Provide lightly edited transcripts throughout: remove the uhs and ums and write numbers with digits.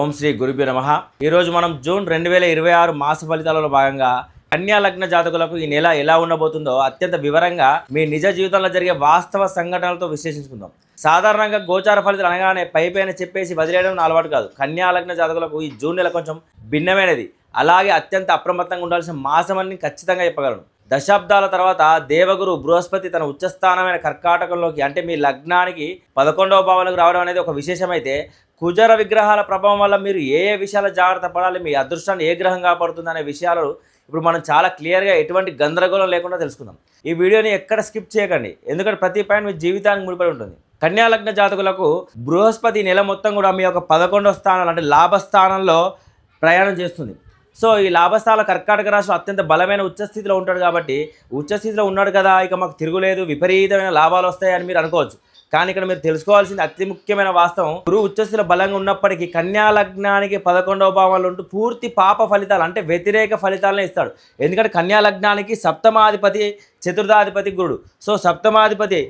ఓం శ్రీ గురుభ్యో నమః. ఈరోజు మనం జూన్ 2026 మాస ఫలితాలలో భాగంగా కన్యా లగ్న జాతకులకు ఈ నెల ఎలా ఉండబోతుందో అత్యంత వివరంగా మీ నిజ జీవితంలో జరిగే వాస్తవ సంఘటనలతో విశ్లేషించుకుందాం. సాధారణంగా గోచార ఫలితాలు అనగానే పైపైన చెప్పేసి వదిలేయడం నా అలవాటు కాదు. కన్యా లగ్న జాతకులకు ఈ జూన్ నెల కొంచెం భిన్నమైనది. అలాగే అత్యంత అప్రమత్తంగా ఉండాల్సిన మాసం అని ఖచ్చితంగా చెప్పగలను. దశాబ్దాల తర్వాత దేవగురు బృహస్పతి తన ఉచ్చస్థానమైన కర్కాటకంలోకి అంటే మీ లగ్నానికి 11వ భావంలోకి రావడం అనేది ఒక విశేషమైతే, కుజర విగ్రహాల ప్రభావం వల్ల మీరు ఏ విషయాల జాగ్రత్త పడాలి, మీ అదృష్టాన్ని ఏ గ్రహం కాపాడుతుంది అనే విషయాలు ఇప్పుడు మనం చాలా క్లియర్గా ఎటువంటి గందరగోళం లేకుండా తెలుసుకుందాం. ఈ వీడియోని ఎక్కడ స్కిప్ చేయకండి, ఎందుకంటే ప్రతి పాయింట్ మీ జీవితానికి ముడిపడి ఉంటుంది. కన్యా లగ్న జాతకులకు బృహస్పతి నెల మొత్తం కూడా మీ యొక్క 11వ స్థానంలో అంటే లాభస్థానంలో ప్రయాణం చేస్తుంది. సో ఈ లాభస్థాన కర్కాటక రాశి అత్యంత బలమైన ఉచ్చస్థితిలో ఉంటాడు కాబట్టి, ఉచ్చస్థితిలో ఉన్నాడు కదా ఇక మాకు తిరుగులేదు, విపరీతమైన లాభాలు వస్తాయని మీరు అనుకోవచ్చు. కానీ ఇక్కడ మీరు తెలుసుకోవాల్సింది అతి ముఖ్యమైన వాస్తవం, గురువు ఉచ్చస్థితిలో బలంగా ఉన్నప్పటికీ కన్యా లగ్నానికి 11వ భావంలో ఉంటూ పూర్తి పాప ఫలితాలు అంటే వ్యతిరేక ఫలితాలనే ఇస్తాడు. ఎందుకంటే కన్యా లగ్నానికి సప్తమాధిపతి చతుర్థాధిపతి గురుడు. సో సప్తమాధిపతి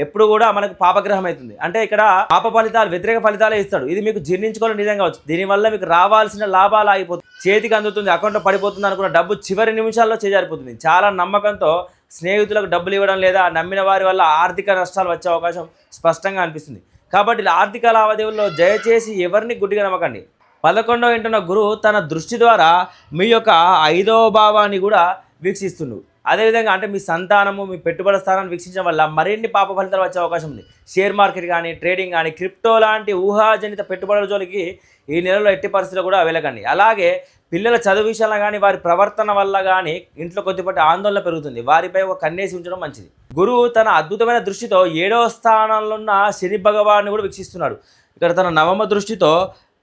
ఎప్పుడు కూడా మనకు పాపగ్రహం అవుతుంది. అంటే ఇక్కడ పాప ఫలితాలు వ్యతిరేక ఫలితాలే ఇస్తాడు. ఇది మీకు జీర్ణించుకోవడం నిజంగా వచ్చు. దీనివల్ల మీకు రావాల్సిన లాభాలు ఆగిపోతుంది, చేతికి అందుతుంది, అకౌంట్లో పడిపోతుంది అనుకున్న డబ్బు చివరి నిమిషాల్లో చేజారిపోతుంది. చాలా నమ్మకంతో స్నేహితులకు డబ్బులు ఇవ్వడం లేదా నమ్మిన వారి వల్ల ఆర్థిక నష్టాలు వచ్చే అవకాశం స్పష్టంగా అనిపిస్తుంది. కాబట్టి ఆర్థిక లావాదేవీల్లో దయచేసి ఎవరిని గుడ్డిగా నమ్మకండి. 11వ ఇంటున్న గురువు తన దృష్టి ద్వారా మీ యొక్క 5వ భావాన్ని కూడా వీక్షిస్తుండు. అదేవిధంగా అంటే మీ సంతానము మీ పెట్టుబడి స్థానాన్ని వీక్షించడం వల్ల మరిన్ని పాప ఫలితాలు వచ్చే అవకాశం ఉంది. షేర్ మార్కెట్ కానీ ట్రేడింగ్ కానీ క్రిప్టో లాంటి ఊహాజనిత పెట్టుబడుల జోలికి ఈ నెలలో ఎట్టి పరిస్థితులు కూడా వెళ్ళకండి. అలాగే పిల్లల చదువు విషయంలో కానీ వారి ప్రవర్తన వల్ల కానీ ఇంట్లో కొద్దిపాటి ఆందోళన పెరుగుతుంది. వారిపై ఒక కన్నేసి ఉంచడం మంచిది. గురువు తన అద్భుతమైన దృష్టితో 7వ స్థానంలో ఉన్న శని భగవాన్ని కూడా వీక్షిస్తున్నాడు. ఇక్కడ తన నవమ దృష్టితో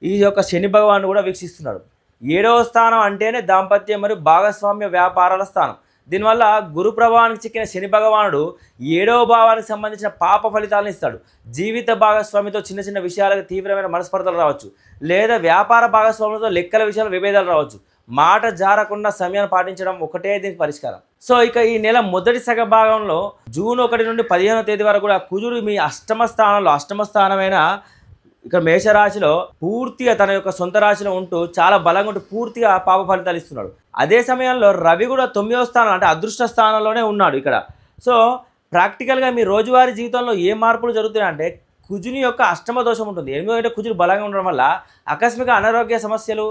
ఈ యొక్క శని భగవాన్ని కూడా వీక్షిస్తున్నాడు. 7వ స్థానం అంటేనే దాంపత్యం మరియు భాగస్వామ్య వ్యాపారాల స్థానం. దీనివల్ల గురు ప్రభావానికి చిక్కిన శని భగవానుడు 7వ భావానికి సంబంధించిన పాప ఫలితాలను ఇస్తాడు. జీవిత భాగస్వామితో చిన్న చిన్న విషయాలకు తీవ్రమైన మనస్పర్ధలు రావచ్చు, లేదా వ్యాపార భాగస్వాములతో లెక్కల విషయాలు విభేదాలు రావచ్చు. మాట జారకుండా సమయాన్ని పాటించడం ఒకటే దీనికి పరిష్కారం. సో ఇక ఈ నెల మొదటి సగ భాగంలో జూన్ 1 నుండి 15వ తేదీ వరకు కూడా కుజుడు మీ అష్టమ స్థానమైన ఇక్కడ మేషరాశిలో పూర్తిగా తన యొక్క సొంత రాశిలో ఉంటూ చాలా బలంగా ఉంటూ పూర్తిగా పాప ఫలితాలు ఇస్తున్నాడు. అదే సమయంలో రవి కూడా 9వ స్థానం అంటే అదృష్ట స్థానంలోనే ఉన్నాడు ఇక్కడ. సో ప్రాక్టికల్గా మీ రోజువారీ జీవితంలో ఏ మార్పులు జరుగుతున్నాయంటే కుజుని యొక్క అష్టమ దోషం ఉంటుంది. ఎందుకంటే కుజుడు బలంగా ఉండడం వల్ల ఆకస్మిక అనారోగ్య సమస్యలు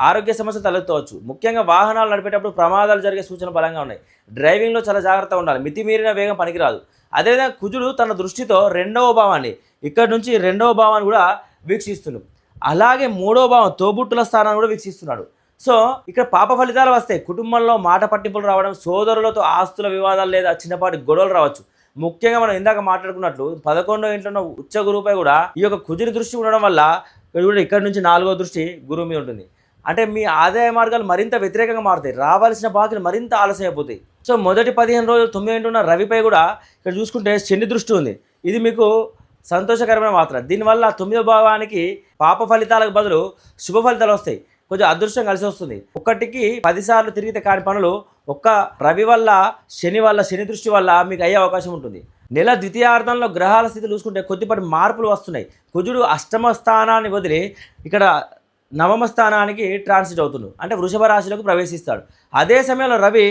ఆరోగ్య సమస్యలు తలెత్తవచ్చు. ముఖ్యంగా వాహనాలు నడిపేటప్పుడు ప్రమాదాలు జరిగే సూచనలు బలంగా ఉన్నాయి. డ్రైవింగ్లో చాలా జాగ్రత్తగా ఉండాలి, మితిమీరిన వేగం పనికిరాదు. అదేవిధంగా కుజుడు తన దృష్టితో 2వ భావాన్ని ఇక్కడ నుంచి 2వ భావాన్ని కూడా వీక్షిస్తున్నాడు. అలాగే 3వ భావం తోబుట్టుల స్థానాన్ని కూడా వీక్షిస్తున్నాడు. సో ఇక్కడ పాప ఫలితాలు వస్తాయి. కుటుంబంలో మాట పట్టింపులు రావడం, సోదరులతో ఆస్తుల వివాదాలు లేదా చిన్నపాటి గొడవలు రావచ్చు. ముఖ్యంగా మనం ఇందాక మాట్లాడుకున్నట్లు 11వ ఇంట్లో ఉన్న ఉచ్చ గురువుపై కూడా ఈ యొక్క కుజుని దృష్టి ఉండడం వల్ల ఇక్కడ నుంచి 4వ దృష్టి గురువు మీద ఉంటుంది. అంటే మీ ఆదాయ మార్గాలు మరింత వ్యతిరేకంగా మారుతాయి, రావాల్సిన బాకీలు మరింత ఆలస్యం అయిపోతాయి. సో మొదటి 15 రోజులు 9 ఉన్న రవిపై కూడా ఇక్కడ చూసుకుంటే శని దృష్టి ఉంది. ఇది మీకు సంతోషకరమైన మాత్రం. దీనివల్ల 9వ భావానికి పాప ఫలితాలకు బదులు శుభ ఫలితాలు వస్తాయి. కొంచెం అదృష్టం కలిసి వస్తుంది. ఒకటికి 10 సార్లు తిరిగితే కాని పనులు ఒక్క రవి వల్ల శని దృష్టి వల్ల మీకు అయ్యే అవకాశం ఉంటుంది. నెల ద్వితీయార్థంలో గ్రహాల స్థితి చూసుకుంటే కొద్దిపాటి మార్పులు వస్తున్నాయి. కుజుడు అష్టమ స్థానాన్ని వదిలి ఇక్కడ నవమ స్థానానికి ట్రాన్సిట్ అవుతున్నాడు, అంటే వృషభ రాశిలోకి ప్రవేశిస్తాడు. అదే సమయంలో రవి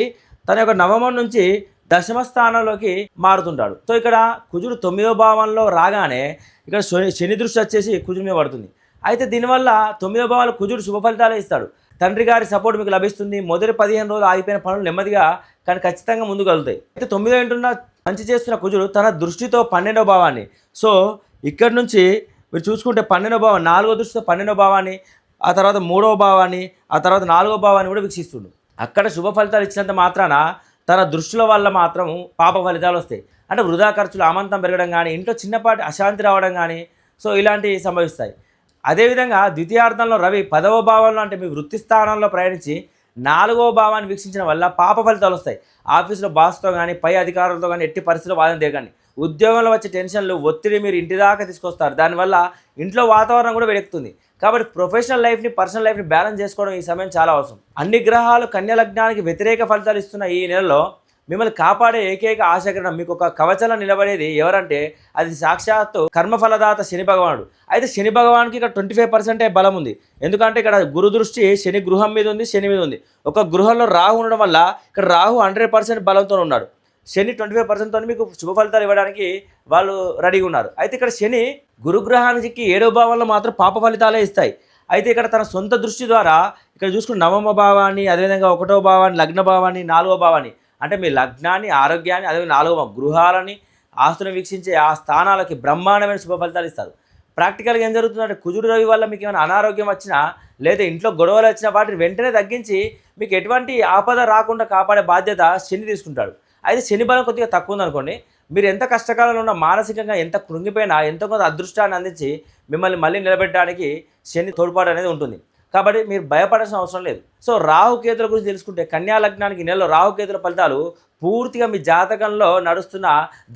తన యొక్క నవమం నుంచి దశమ స్థానంలోకి మారుతుంటాడు. సో ఇక్కడ కుజుడు 9వ భావంలో రాగానే ఇక్కడ శని దృష్టి వచ్చేసి కుజుడి మీద పడుతుంది. అయితే దీనివల్ల 9వ భావంలో కుజుడు శుభ ఫలితాలే ఇస్తాడు. తండ్రి గారి సపోర్ట్ మీకు లభిస్తుంది. మొదటి 15 రోజులు ఆగిపోయిన పనులు నెమ్మదిగా కానీ ఖచ్చితంగా ముందుకు వెళ్తాయి. అయితే 9వ ఇంటున్న మంచి చేస్తున్న కుజుడు తన దృష్టితో 12వ భావాన్ని, సో ఇక్కడ నుంచి మీరు చూసుకుంటే 12వ భావం 4వ దృష్టితో 12వ భావాన్ని, ఆ తర్వాత 3వ భావాన్ని, ఆ తర్వాత 4వ భావాన్ని కూడా వీక్షిస్తుండు. అక్కడ శుభ ఫలితాలు ఇచ్చినంత మాత్రాన తన దృష్టిల వల్ల మాత్రం పాప ఫలితాలు వస్తాయి. అంటే వృధా ఖర్చులు అమాంతం పెరగడం కానీ, ఇంట్లో చిన్నపాటి అశాంతి రావడం కానీ, సో ఇలాంటివి సంభవిస్తాయి. అదేవిధంగా ద్వితీయార్థంలో రవి 10వ భావంలో అంటే మీ వృత్తి స్థానంలో ప్రయాణించి 4వ భావాన్ని వీక్షించడం వల్ల పాప ఫలితాలు వస్తాయి. ఆఫీసులో బాస్తో కానీ పై అధికారులతో కానీ ఎట్టి పరిస్థితుల్లో వాదన తీయకండి. ఉద్యోగంలో వచ్చే టెన్షన్లు ఒత్తిడి మీరు ఇంటి దాకా తీసుకొస్తారు. దానివల్ల ఇంట్లో వాతావరణం కూడా వేడెక్కుతుంది. కాబట్టి ప్రొఫెషనల్ లైఫ్ని పర్సనల్ లైఫ్ని బ్యాలెన్స్ చేసుకోవడం ఈ సమయం చాలా అవసరం. అన్ని గ్రహాలు కన్యా లగ్నానికి వ్యతిరేక ఫలితాలు ఇస్తున్న ఈ నెలలో మిమ్మల్ని కాపాడే ఏకైక ఆశకరణం మీకు ఒక కవచంలో నిలబడేది ఎవరంటే అది సాక్షాత్తు కర్మఫలదాత శని భగవానుడు. అయితే శని భగవానికి ఇక్కడ 25% బలం ఉంది. ఎందుకంటే ఇక్కడ గురు దృష్టి శని గృహం మీద ఉంది, శని మీద ఉంది. ఒక గృహంలో రాహు ఉండడం వల్ల ఇక్కడ రాహు 100% బలంతో ఉన్నాడు. శని 25%తో మీకు శుభ ఫలితాలు ఇవ్వడానికి వాళ్ళు రెడీగా ఉన్నారు. అయితే ఇక్కడ శని గురుగ్రహానికి 7వ భావంలో మాత్రం పాప ఫలితాలే ఇస్తాయి. అయితే ఇక్కడ తన సొంత దృష్టి ద్వారా ఇక్కడ చూసుకుని 9వ భావాన్ని, అదేవిధంగా 1వ భావాన్ని, లగ్న భావాన్ని, 4వ భావాన్ని అంటే మీ లగ్నాన్ని, ఆరోగ్యాన్ని, అదేవిధంగా 4వ గృహాలని, ఆస్తులను వీక్షించే ఆ స్థానాలకి బ్రహ్మాండమైన శుభ ఫలితాలు ఇస్తారు. ప్రాక్టికల్గా ఏం జరుగుతుందంటే కుజుడు రవి వల్ల మీకు ఏమైనా అనారోగ్యం వచ్చినా లేదా ఇంట్లో గొడవలు వచ్చినా వాటిని వెంటనే తగ్గించి మీకు ఎటువంటి ఆపద రాకుండా కాపాడే బాధ్యత శని తీసుకుంటాడు. అయితే శని బలం కొద్దిగా తక్కువ ఉందనుకోండి, మీరు ఎంత కష్టకాలంలో ఉన్న మానసికంగా ఎంత కృంగిపోయినా ఎంతో కొంత అదృష్టాన్ని అందించి మిమ్మల్ని మళ్ళీ నిలబెట్టడానికి శని తోడ్పాటు అనేది ఉంటుంది. కాబట్టి మీరు భయపడాల్సిన అవసరం లేదు. సో రాహుకేతుల గురించి తెలుసుకుంటే కన్యా లగ్నానికి ఈ నెలలో రాహుకేతుల ఫలితాలు పూర్తిగా మీ జాతకంలో నడుస్తున్న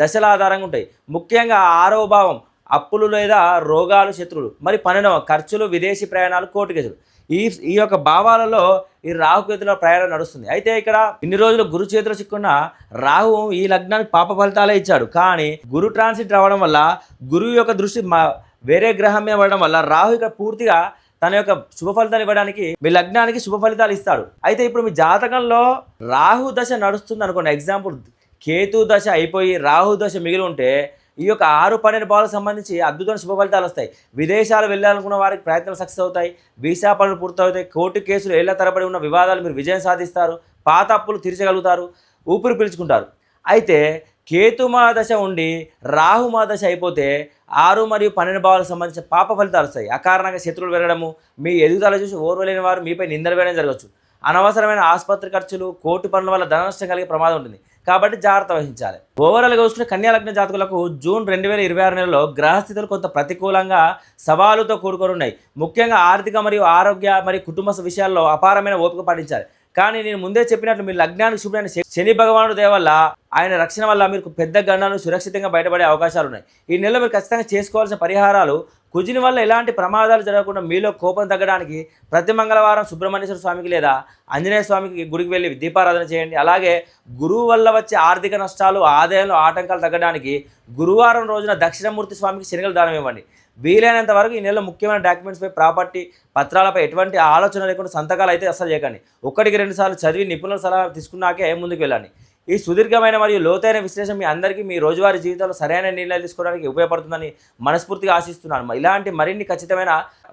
దశల ఆధారంగా ఉంటాయి. ముఖ్యంగా 6వ భావం అప్పులు లేదా రోగాలు, శత్రువులు, మరి 12వ ఖర్చులు, విదేశీ ప్రయాణాలు, కోర్టు కేసులు. ఈ యొక్క భావాలలో ఈ రాహుకేతుల ప్రయాణం నడుస్తుంది. అయితే ఇక్కడ ఇన్ని రోజులు గురు చేతిలో చిక్కున్న రాహు ఈ లగ్నానికి పాప ఫలితాలే ఇచ్చాడు. కానీ గురు ట్రాన్సిట్ రావడం వల్ల గురువు యొక్క దృష్టి వేరే గ్రహం మీద పడడం వల్ల రాహు ఇక్కడ పూర్తిగా తన యొక్క శుభ ఫలితాలు ఇవ్వడానికి మీ లగ్నానికి శుభ ఫలితాలు ఇస్తాడు. అయితే ఇప్పుడు మీ జాతకంలో రాహు దశ నడుస్తుంది అనుకోండి. ఎగ్జాంపుల్ కేతు దశ అయిపోయి రాహు దశ మిగిలి ఉంటే ఈ యొక్క 6-12 భావాలకు సంబంధించి అద్భుతమైన శుభ ఫలితాలు వస్తాయి. విదేశాలు వెళ్ళాలనుకున్న వారికి ప్రయత్నాలు సక్సెస్ అవుతాయి. వీసా పనులు పూర్తవుతాయి. కోర్టు కేసులు ఏళ్ల తరబడి ఉన్న వివాదాలు మీరు విజయం సాధిస్తారు. పాత అప్పులు తీర్చగలుగుతారు. ఊపిరి పీల్చుకుంటారు. అయితే కేతుమా దశ ఉండి రాహుమా దశ అయిపోతే 6 మరియు 12 భావాలకు సంబంధించిన పాప ఫలితాలు వస్తాయి. అకారణంగా శత్రువులు పెరగడము, మీ ఎదుగుదల చూసి ఓర్వలేని వారు మీపై నిందలు వేయడం జరగవచ్చు. అనవసరమైన ఆసుపత్రి ఖర్చులు, కోర్టు పనుల వల్ల ధన నష్టం కలిగే ప్రమాదం ఉంటుంది. కాబట్టి జాగ్రత్త వహించాలి. ఓవరాల్గా చూసుకునే కన్యా లగ్న జాతకులకు జూన్ 2026 నెలలో గ్రహస్థితులు కొంత ప్రతికూలంగా సవాలుతో కూడుకొని ఉన్నాయి. ముఖ్యంగా ఆర్థిక మరియు ఆరోగ్య మరియు కుటుంబ విషయాల్లో అపారమైన ఓపిక పాటించాలి. కానీ నేను ముందే చెప్పినట్లు మీ లగ్నానికి శుభ్రైన శని భగవానుడు దయ వల్ల ఆయన రక్షణ వల్ల మీకు పెద్ద గండాలు సురక్షితంగా బయటపడే అవకాశాలు ఉన్నాయి. ఈ నెలలో మీరు ఖచ్చితంగా చేసుకోవాల్సిన పరిహారాలు కుజుని వల్ల ఎలాంటి ప్రమాదాలు జరగకుండా మీలో కోపం తగ్గడానికి ప్రతి మంగళవారం సుబ్రహ్మణ్యేశ్వర స్వామికి లేదా ఆంజనేయ స్వామికి గుడికి వెళ్ళి దీపారాధన చేయండి. అలాగే గురువు వల్ల వచ్చే ఆర్థిక నష్టాలు, ఆదాయంలో ఆటంకాలు తగ్గడానికి గురువారం రోజున దక్షిణమూర్తి స్వామికి శనగలు దానం ఇవ్వండి. వీలైనంత వరకు ఈ నెలలో ముఖ్యమైన డాక్యుమెంట్స్పై, ప్రాపర్టీ పత్రాలపై ఎటువంటి ఆలోచన లేకుండా సంతకాలు అయితే అసలు చేయకండి. 1-2 సార్లు చదివి నిపుణుల సలహా తీసుకున్నాకే ముందుకు వెళ్ళండి. ఈ సుదీర్ఘమైన మరియు లోతైన విశ్లేషణ మీ అందరికీ మీ రోజువారీ జీవితంలో సరైన నిర్ణయాలు తీసుకోవడానికి ఉపయోగపడుతుందని మనస్ఫూర్తిగా ఆశిస్తున్నాను. ఇలాంటి మరిన్ని ఖచ్చితమైన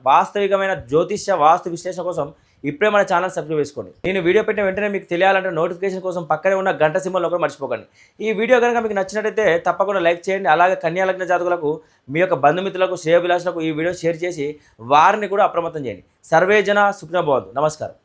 వాస్తవికమైన జ్యోతిష్య వాస్తు విశ్లేషణ కోసం ఇప్పుడే మన ఛానల్ సబ్స్క్రైబ్ చేసుకోండి. నేను వీడియో పెట్టిన వెంటనే మీకు తెలియాలంటే నోటిఫికేషన్ కోసం పక్కనే ఉన్న గంట సింబల్ ఒకటి మర్చిపోకండి. ఈ వీడియో కనుక మీకు నచ్చినట్టయితే తప్పకుండా లైక్ చేయండి. అలాగే కన్యా లగ్న జాతకులకు మీ యొక్క బంధుమిత్రులకు, శ్రేయోభిలాషులకు ఈ వీడియో షేర్ చేసి వారిని కూడా అప్రమత్తం చేయండి. సర్వే జన సుఖినో భవంతు. నమస్కారం.